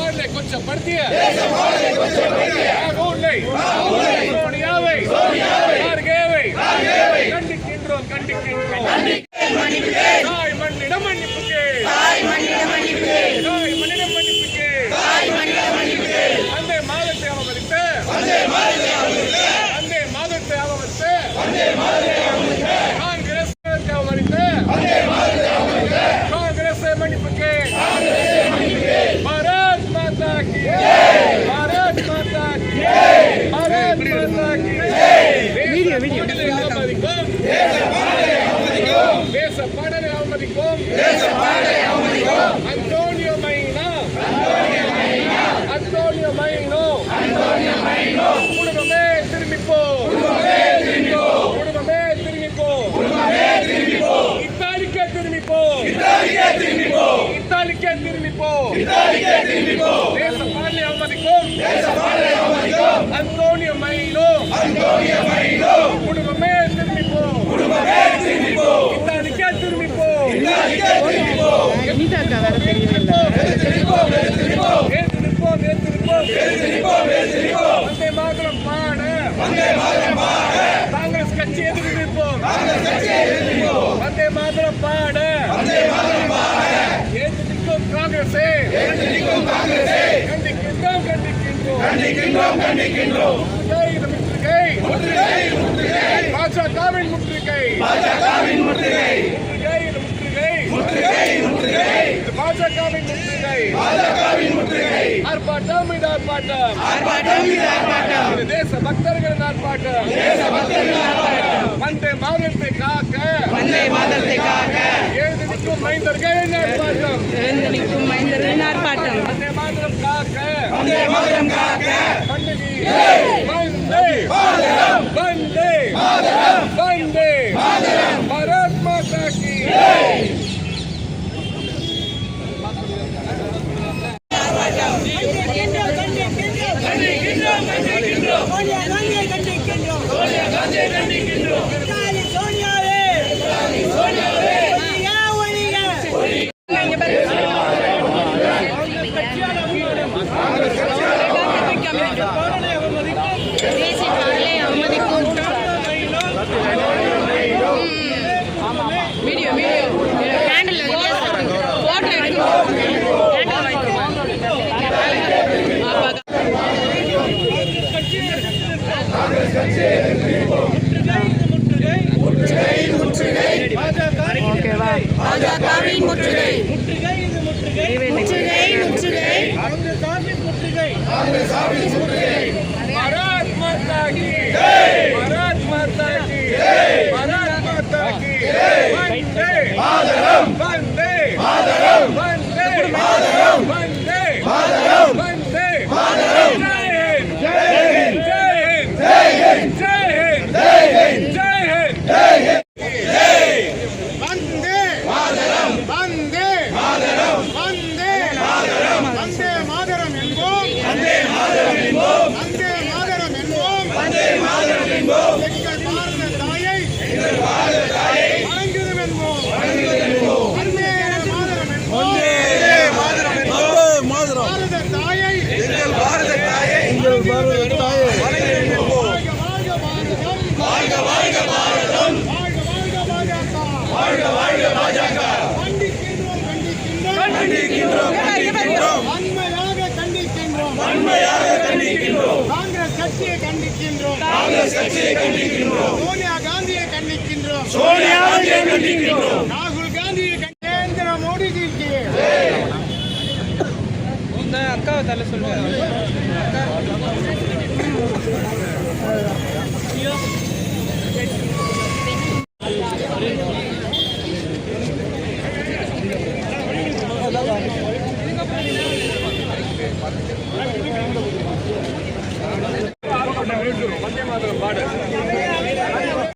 மாடலை கொச்சப்படுத்திய ராகுலை சோனியாவை கார்கேவை கண்டிக்கின்றோம் தாய் மண்ணிடம் மன்னிப்பு கேள் வந்தே மாதத்தை அவமதித்து காங்கிரஸ் அவமதித்து காங்கிரஸ் மன்னிப்பு கேள் பாரத் மாதா கி பாரத் மாதா கி பாரத் மாதா கி அவமதிக்கும் தேச பாடலை அவமதிக்கும் அந்தோனியோ மைனோ குடும்பமே திரும்பிப்போ இத்தாலிக்கே திரும்பிப்போ தேச பாடலை அவமதிக்கும் அந்தோனியோ மைனோ குடும்பமே திரும்பிப்போ இத்தாலிக்கே திரும்பிப்போ வந்தே மாதரம் பாட காங்கிரஸ் கட்சி எதிர்ப்போம் வந்தே மாதரம் பாட எதிர்க்கும் காங்கிரஸே கண்டிக்கின்றோம் பாஜகவின் முற்றுகை பாஜகவின் முற்றுகை ஆர்ப்பாட்டம் இது தேச பக்தர்களின் ஆர்ப்பாட்டம் வந்தே மாதத்தை காக்க எழுந்து நிற்கும் மைந்தர்களின் ஆர்ப்பாட்டம் வந்தே மாதரம் காக்க வந்தே பாரத் மாதா கி காங்கிரஸ் கட்சியை கண்டிக்கின்றோம் சோனியா காந்தியை கண்டிக்கின்றோம் ராகுல் காந்தியை நரேந்திர மோடி ஜிக்கு அக்கா தலை சொல்லுங்க